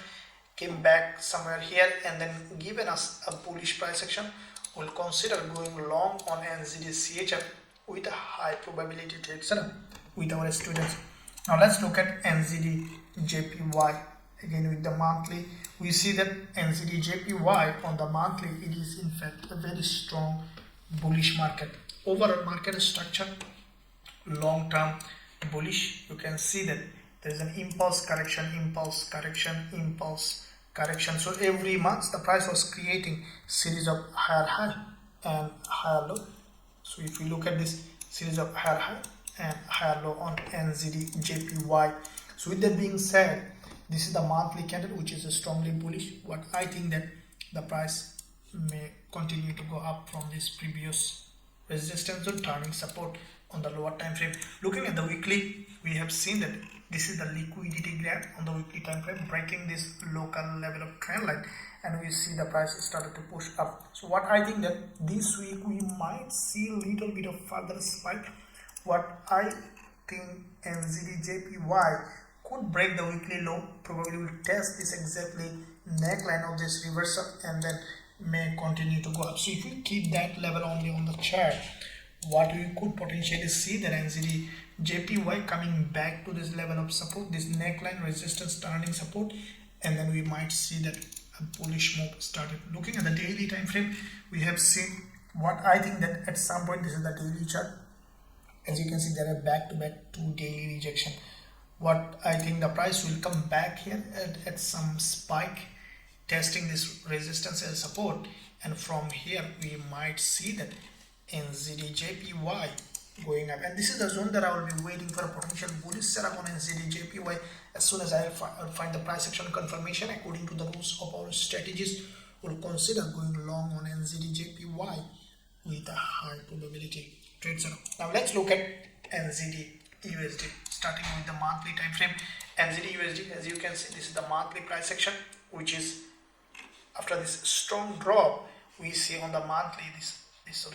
came back somewhere here and then given us a bullish price action, we'll consider going long on NZDCHF with a high probability trade setup with our students. Now let's look at NZDJPY again with the monthly. We see that NZDJPY on the monthly, it is in fact a very strong bullish market. Overall market structure long term bullish. You can see that there is an impulse correction, impulse correction, impulse correction. So every month the price was creating series of higher high and higher low. So if we look at this series of higher high and higher low on NZDJPY. So with that being said, this is the monthly candle which is strongly bullish. What I think that the price may continue to go up from this previous resistance zone turning support on the lower time frame. Looking at the weekly, we have seen that this is the liquidity grab on the weekly time frame, breaking this local level of trend line, and we see the price started to push up. So what I think that this week we might see a little bit of further spike. What I think NZDJPY could break the weekly low, probably will test this exactly neckline of this reversal and then may continue to go up. So if we keep that level only on the chart, what we could potentially see that NZDJPY coming back to this level of support, this neckline resistance turning support, and then we might see that a bullish move started. Looking at the daily time frame, we have seen what I think that at some point, this is the daily chart. As you can see, there are back-to-back 2 daily rejection. What I think the price will come back here at some spike, testing this resistance and support, and from here we might see that NZDJPY going up, and this is the zone that I will be waiting for a potential bullish setup on NZDJPY. As soon as I'll find the price action confirmation according to the rules of our strategies, we'll consider going long on NZDJPY with a high probability trade setup. Now let's look at NZDUSD, starting with the monthly time frame. NZDUSD, as you can see, this is the monthly price action, which is after this strong drop we see on the monthly this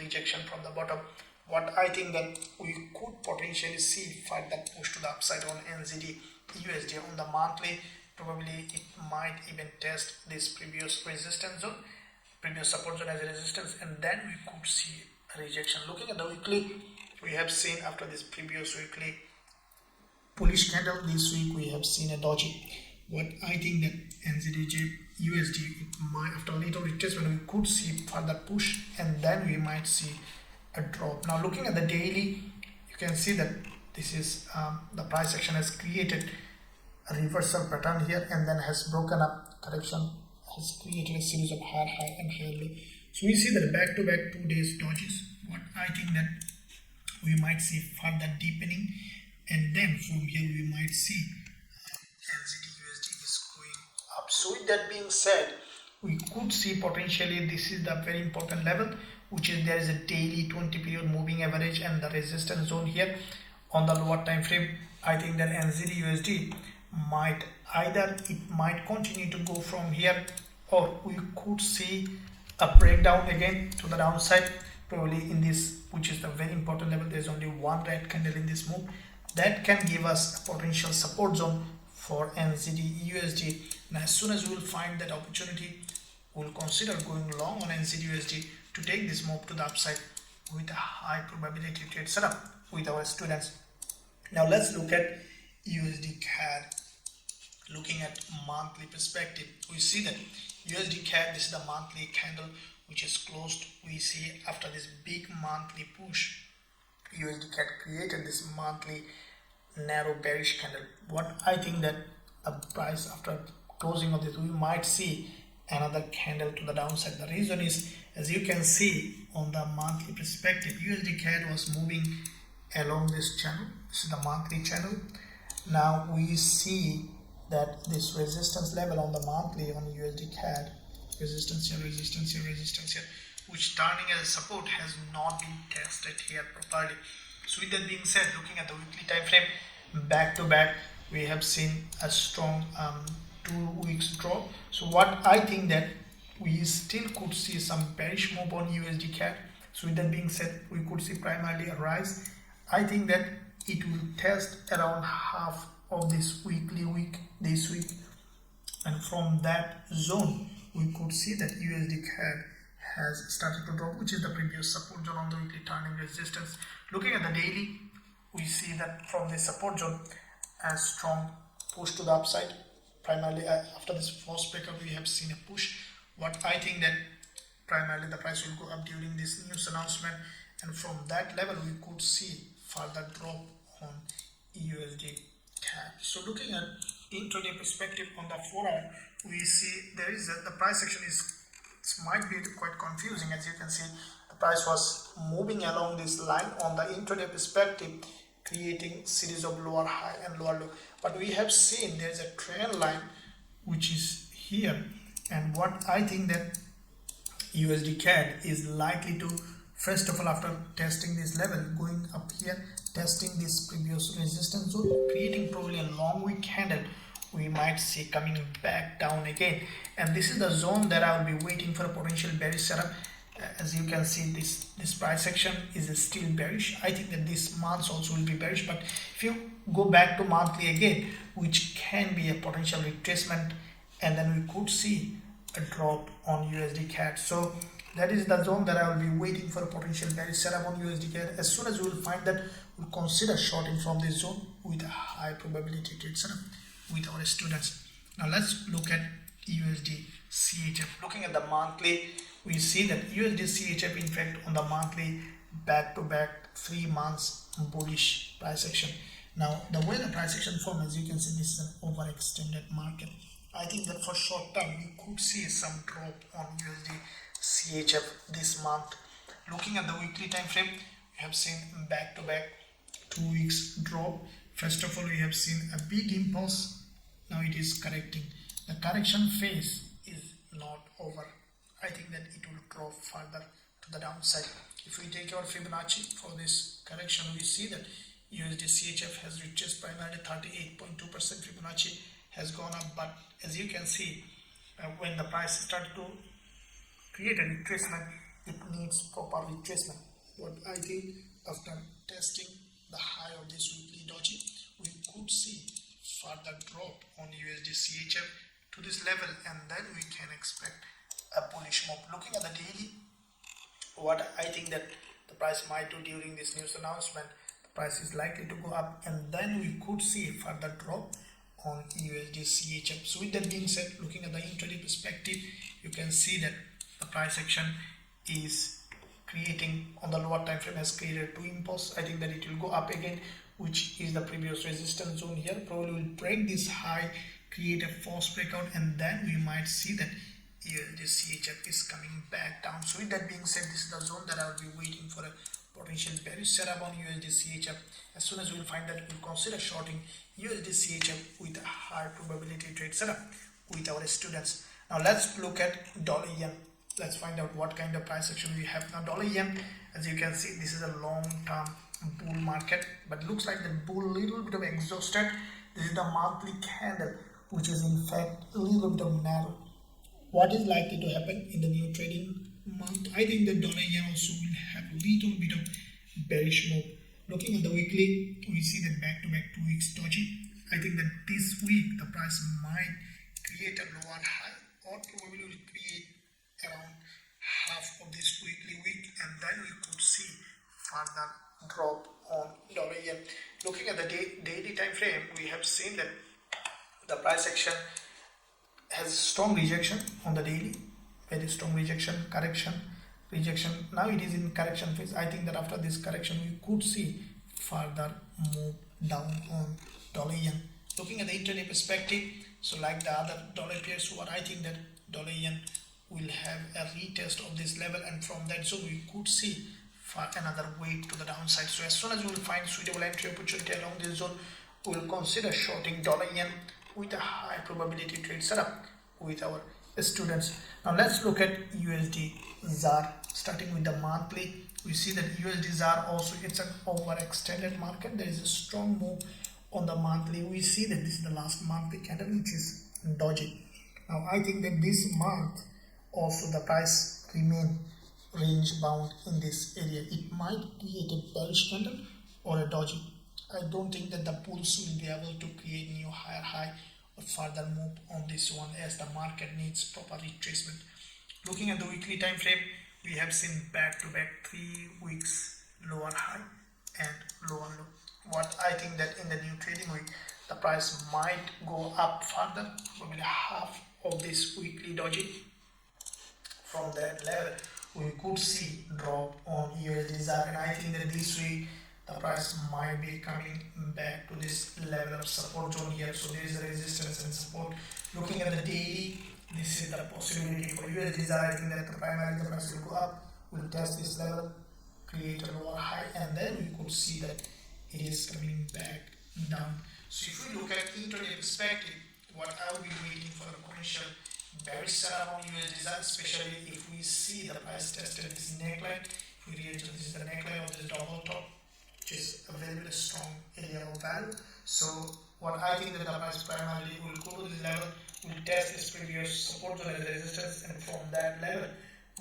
rejection from the bottom. What I think that we could potentially see further push to the upside on NZDUSD on the monthly. Probably it might even test this previous resistance zone, previous support zone as a resistance, and then we could see a rejection. Looking at the weekly, we have seen after this previous weekly bullish candle, this week we have seen a doji. What I think that NZDJUSD, after a little retracement, we could see further push and then we might see a drop. Now looking at the daily, you can see that this is the price action has created a reversal pattern here and then has broken up. Correction has created a series of higher high and higher low. So we see that back-to-back 2 days dodges. What I think that we might see further deepening, and then from here we might see NZDUSD is going up. So with that being said, we could see potentially this is the very important level, which is there is a daily 20 period moving average and the resistance zone here on the lower time frame. I think that NZDUSD might might continue to go from here, or we could see a breakdown again to the downside, probably in this, which is the very important level. There's only one red candle in this move that can give us a potential support zone for NZDUSD. And as soon as we will find that opportunity, we'll consider going long on NZDUSD to take this move to the upside with a high probability trade setup with our students. Now let's look at USDCAD. Looking at monthly perspective, we see that USDCAD, this is the monthly candle which is closed. We see after this big monthly push, USDCAD created this monthly narrow bearish candle. What I think that the price after closing of this, we might see another candle to the downside. The reason is, as you can see on the monthly perspective, USDCAD was moving along this channel. This is the monthly channel. Now we see that this resistance level on the monthly on USDCAD, resistance here, resistance here, resistance here, which turning as a support has not been tested here properly. So with that being said, looking at the weekly time frame, back to back we have seen a strong 2 weeks drop. So what I think that we still could see some bearish move on USDCAD. So with that being said, we could see primarily a rise. I think that it will test around half of this weekly week this week, and from that zone we could see that USDCAD has started to drop, which is the previous support zone on the weekly turning resistance. Looking at the daily, we see that from the support zone a strong push to the upside. Primarily after this first breakout we have seen a push. What I think that primarily the price will go up during this news announcement, and from that level we could see further drop on USDCAD. So looking at intraday perspective on the 4 hour, we see there is the price action might be quite confusing. As you can see, the price was moving along this line on the intraday perspective, creating series of lower high and lower low, but we have seen there is a trend line which is here, and what I think that USDCAD is likely to, first of all, after testing this level, going up here, testing this previous resistance zone, creating probably a long wick candle, we might see coming back down again, and this is the zone that I will be waiting for a potential bearish setup. As you can see, this price action is still bearish. I think that this month also will be bearish, but if you go back to monthly again, which can be a potential retracement, and then we could see a drop on USDCAD. So that is the zone that I will be waiting for a potential bearish setup on USDCAD. As soon as we will find that, we'll consider shorting from this zone with a high probability trade setup with our students. Now let's look at USDCHF. Looking at the monthly, we see that USDCHF, in fact, on the monthly back-to-back 3 months bullish price action. Now the way the price action forms, as you can see, this is an overextended market. I think that for short term we could see some drop on USDCHF this month. Looking at the weekly time frame, we have seen back-to-back 2 weeks drop. First of all, we have seen a big impulse. Now it is correcting. The correction phase is not over. I think that it will drop further to the downside. If we take our Fibonacci for this correction, we see that USDCHF has reached primarily 38.2% Fibonacci has gone up, but as you can see, when the price started to create a retracement, it needs proper retracement. What I think, after testing the high of this weekly doji, we could see further drop on USDCHF to this level, and then we can expect a bullish move. Looking at the daily, what I think that the price might do during this news announcement, the price is likely to go up, and then we could see further drop on USDCHF. So with that being said, looking at the intraday perspective, you can see that the price action is creating on the lower time frame, has created 2 impulse. I think that it will go up again, which is the previous resistance zone here. Probably will break this high, create a false breakout, and then we might see that USDCHF is coming back down. So with that being said, this is the zone that I will be waiting for a potential bearish setup on USDCHF. As soon as we will find that, we'll consider shorting USDCHF with a high probability trade setup with our students. Now let's look at dollar yen. Let's find out what kind of price action we have. Now dollar yen, as you can see, this is a long-term bull market, but looks like the bull little bit of exhausted. This is the monthly candle, which is in fact a little bit of narrow. What is likely to happen in the new trading month? I think the dollar yen also will have a little bit of bearish move. Looking at the weekly, we see that back-to-back 2 weeks doji. I think that this week the price might create a lower high, or probably will create around half of this weekly week, and then we could see further drop on dollar yen. Looking at the daily time frame, we have seen that the price action has strong rejection on the daily, very strong rejection, correction, rejection. Now it is in correction phase. I think that after this correction we could see further move down on dollar yen. Looking at the intraday perspective, so like the other dollar pairs, what I think that dollar yen will have a retest of this level, and from that zone we could see for another weight to the downside. So as soon as we will find suitable entry opportunity along this zone, we will consider shorting dollar yen with a high probability trade setup with our students. Now let's look at USDZAR. Starting with the monthly, we see that USDZAR also, it's an overextended market. There is a strong move on the monthly. We see that this is the last monthly candle, which is doji. Now I think that this month also the price remain range bound in this area. It might create a bearish candle or a doji. I don't think that the bulls will be able to create new higher high or further move on this one, as the market needs proper retracement. Looking at the weekly time frame, we have seen back to back 3 weeks lower high and lower low. What I think that in the new trading week, the price might go up further, probably half of this weekly doji. From that level, we could see drop on USDZAR, and I think that this week the price might be coming back to this level of support zone here. So there is a resistance and support. Looking at the daily, this is the possibility for USDZAR. I think that the price will go up, will test this level, create a lower high, and then we could see that it is coming back down. So if we look at intraday perspective, what I will be waiting for the potential bearish setup on USDZAR, especially if we see the price tested this neckline. If we reach this is the neckline of this double top, which is a very, very strong area of value. So what I think that the price primarily will go to this level, will test this previous support zone as resistance, and from that level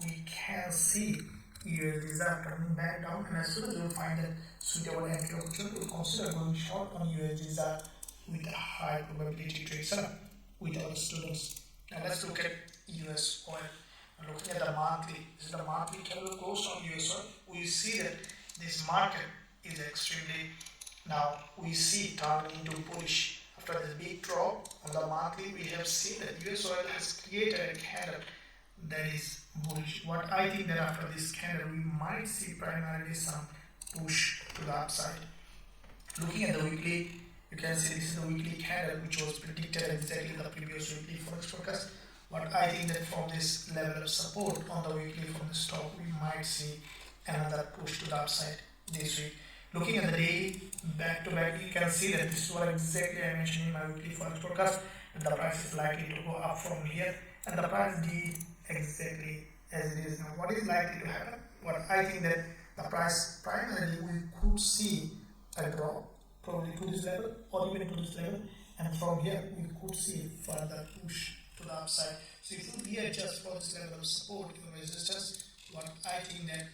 we can see USDZAR coming back down, and as soon as we find that suitable entry opportunity, we consider going short on USDZAR with a high probability trade setup with our students. Now let's look at US oil. Looking at the monthly, this is the monthly candle close on US oil. We see that this market is extremely, now we see turning into bullish. After this big drop on the monthly, we have seen that US oil has created a candle that is bullish. What I think that after this candle, we might see primarily some push to the upside. Looking at the weekly, you can see this is the weekly candle which was predicted exactly the previous weekly Forex forecast. But I think that from this level of support on the weekly from the stock, we might see another push to the upside this week. Looking at the daily, back to back, you can see that this is what exactly I mentioned in my weekly Forex forecast. The price is likely to go up from here, and the price did exactly as it is now. What is likely to happen? What I think that the price primarily we could see a drop probably to this level or even to this level, and from here we could see further push to the upside. So if we readjust for this level of support or resistance, what I think that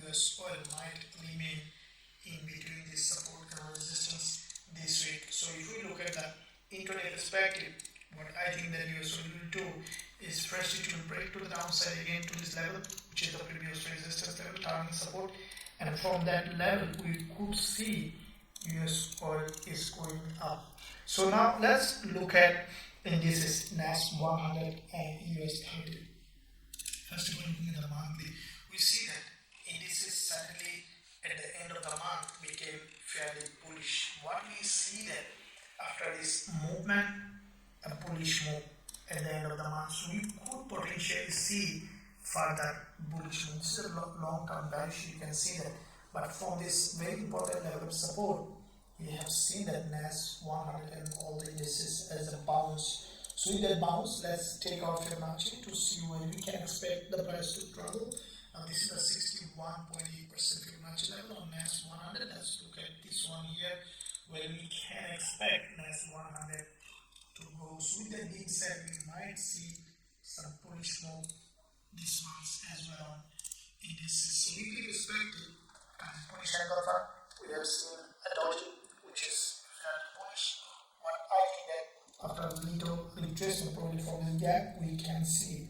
US oil might remain in between this support and resistance this week. So if we look at the intraday perspective, what I think that US oil will do is first it will break to the downside again to this level, which is the previous resistance level, turning support, and from that level we could see US oil is going up. So now let's look at indices NASDAQ 100 and US30. First of all, looking at the monthly, we see that indices suddenly at the end of the month became fairly bullish. What we see that after this movement, a bullish move at the end of the month, so we could potentially see further bullish move. This is a long-term bearish, you can see that. But from this very important level of support, we have seen that NASDAQ 100 and all the indices as a bounce. So in that bounce, let's take our Fibonacci to see where we can expect the price to travel. This is a 61.8% Fibonacci level on NASDAQ 100. Let's look at this one here, where we can expect NASDAQ 100 to go. So with that being said, we might see some bullish move this month as well on indices. So weekly perspective, bullish candle, we have seen a doji which is fairly bullish. What I think that after a little retracement probably from this gap, we can see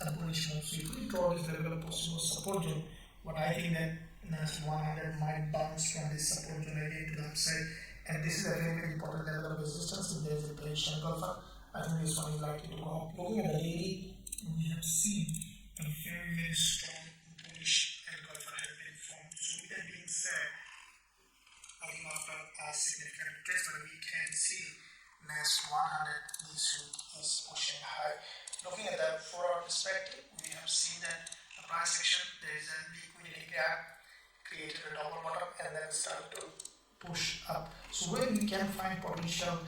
a bullish move. So if we draw this level of possible support zone, what I think that NASDAQ 100 might bounce from this support zone again to the upside, and this is a very, very important level of resistance. If there is a bearish engulfer, I think this one is likely to go up. Looking at the daily, we have seen a very, very strong bullish engulfer has been formed. So with that being said, I think after a significant retracement, we can see NASDAQ 100 this week is pushing high. Looking at the 4-hour perspective, we have seen that the price action, there is a liquidity gap, created a double bottom, and then started to push up. So where we can find potential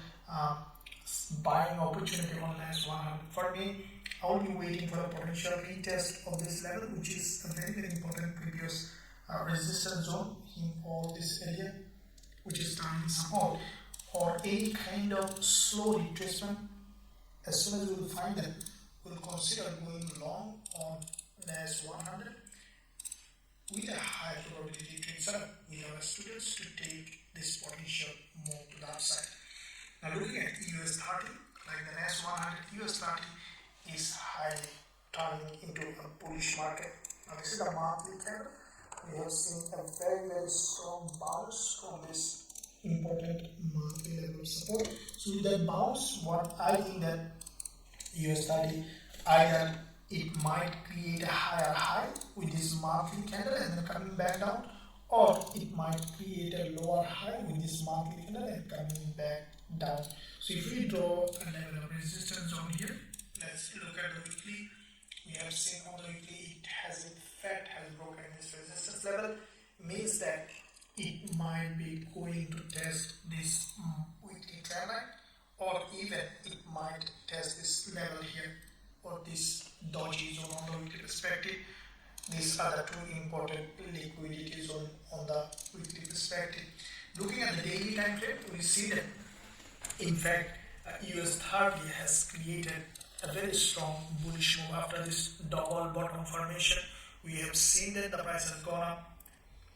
buying opportunity on NASDAQ 100. For me, I will be waiting for a potential retest of this level, which is a very, very important previous resistance zone in all this area, which is turning support, or any kind of slow retracement. As soon as we will find that, we'll consider going long on NAS 100 with a high probability trade setup with our students to take this potential move to the upside. Now looking at US30, like the NAS 100, US30 is highly turning into a bullish market. Now this is the monthly candle. We have seen a very strong bounce from this important monthly level of support. So with that bounce, what I think that US30 either it might create a higher high with this monthly candle and then coming back down, or it might create a lower high with this monthly candle and coming back down. So if we draw a level of resistance on here, let's look at the weekly. We have seen on the weekly it has in fact broken this resistance level, means that it might be going to test this weekly trend line, or even it might test this level here or this dodgy zone on the weekly perspective. These are the two important liquidity zone on the weekly perspective. Looking at the daily time frame, we see that in fact US30 has created a very strong bullish move after this double bottom formation. We have seen that the price has gone up.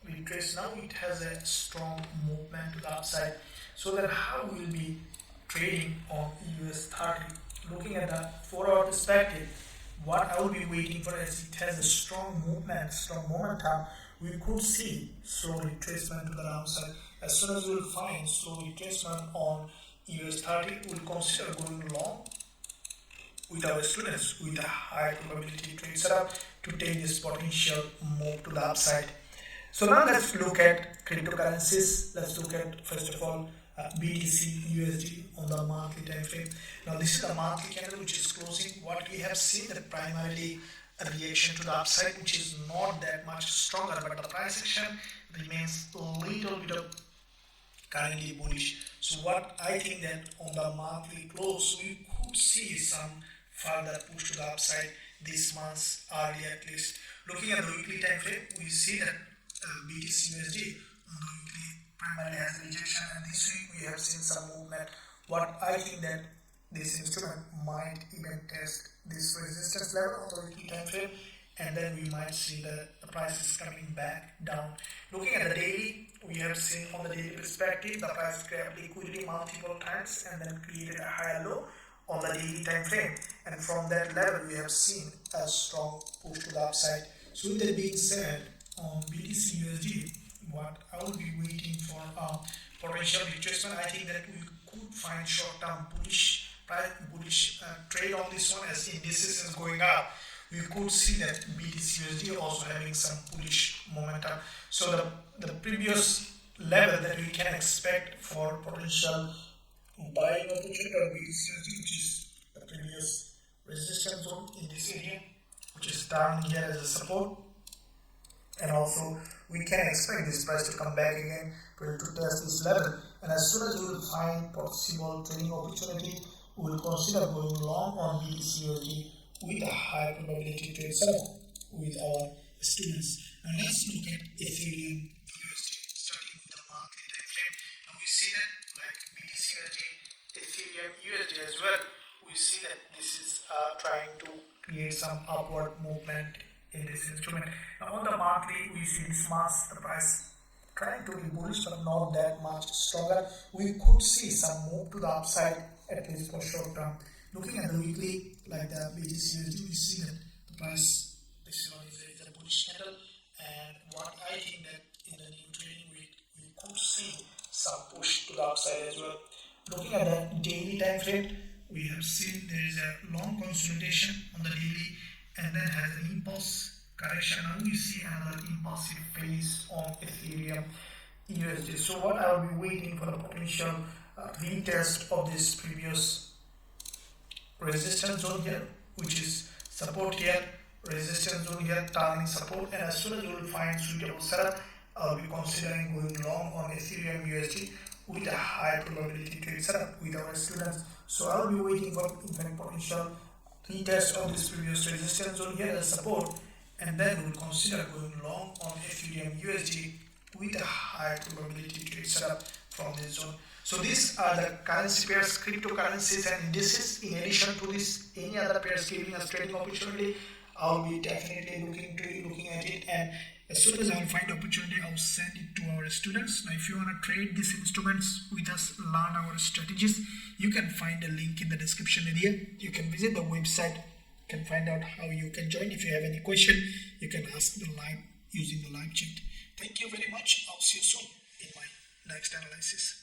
We trace now it has a strong movement to the upside. So that how we will be trading on US30. Looking at the 4-hour perspective, what I will be waiting for is it has a strong movement, strong momentum. We could see slow retracement to the downside. As soon as we will find slow retracement on US30, we will consider going long with our students with a high probability trade setup to take this potential move to the upside. So now let's look at cryptocurrencies. Let's look at first of all BTCUSD on the monthly time frame. Now this is the monthly candle which is closing. What we have seen that primarily a reaction to the upside, which is not that much stronger, but the price action remains a little bit of currently bullish. So what I think that on the monthly close we could see some further push to the upside this month early at least. Looking at the weekly time frame, we see that BTCUSD on the weekly primarily has rejection, and this week we have seen some movement. What I think that this instrument might even test this resistance level on the weekly time frame, and then we might see the prices coming back down. Looking at the daily, we have seen from the daily perspective the price grabbed liquidity multiple times and then created a higher low on the daily time frame, and from that level we have seen a strong push to the upside. So with that being said, on BTCUSD, what I will be waiting for potential retracement. I think that we could find short-term bullish trade on this one as indices is going up. We could see that BTCUSD also having some bullish momentum. So the previous level that we can expect for potential buying opportunity of BTCUSD, which is the previous resistance zone in this area, which is down here as a support. And also we can expect this price to come back again to test this level, and as soon as we will find possible trading opportunity, we will consider going long on BTCUSD with a high probability trade setup with our students. Now let's look at Ethereum USD starting with the monthly time frame. Now we see that like BTCUSD, Ethereum USD as well, we see that this is trying to create some upward movement in this instrument. Now on the monthly, we see this month the price trying to be bullish but not that much stronger. We could see some move to the upside at least for short term. Looking at the weekly, like the BTCUSD, we see that the price this one is a bullish candle, and what I think that in the new trading week we could see some push to the upside as well. Looking at the daily time frame, we have seen there is a long consolidation on the daily and then has an impulse correction, and we see another impulsive phase on Ethereum USD. So what I will be waiting for the potential retest of this previous resistance zone here, which is support here, resistance zone here, turning support, and as soon as we will find suitable setup, I'll be considering going long on Ethereum USD with a high probability trade setup with our students. So I'll be waiting for in fact potential retest of this previous resistance zone here as support, and then we'll consider going long on Ethereum USD with a high probability trade setup from this zone. So these are the currency pairs, cryptocurrencies and indices. In addition to this, any other pairs giving us trading opportunity, I'll be definitely looking at it, and as soon as I'll find opportunity, I'll send it to our students. Now if you want to trade these instruments with us, learn our strategies, you can find a link in the description area. You can visit the website, you can find out how you can join. If you have any question, you can ask the live using the live chat. Thank you very much. I'll see you soon in my next analysis.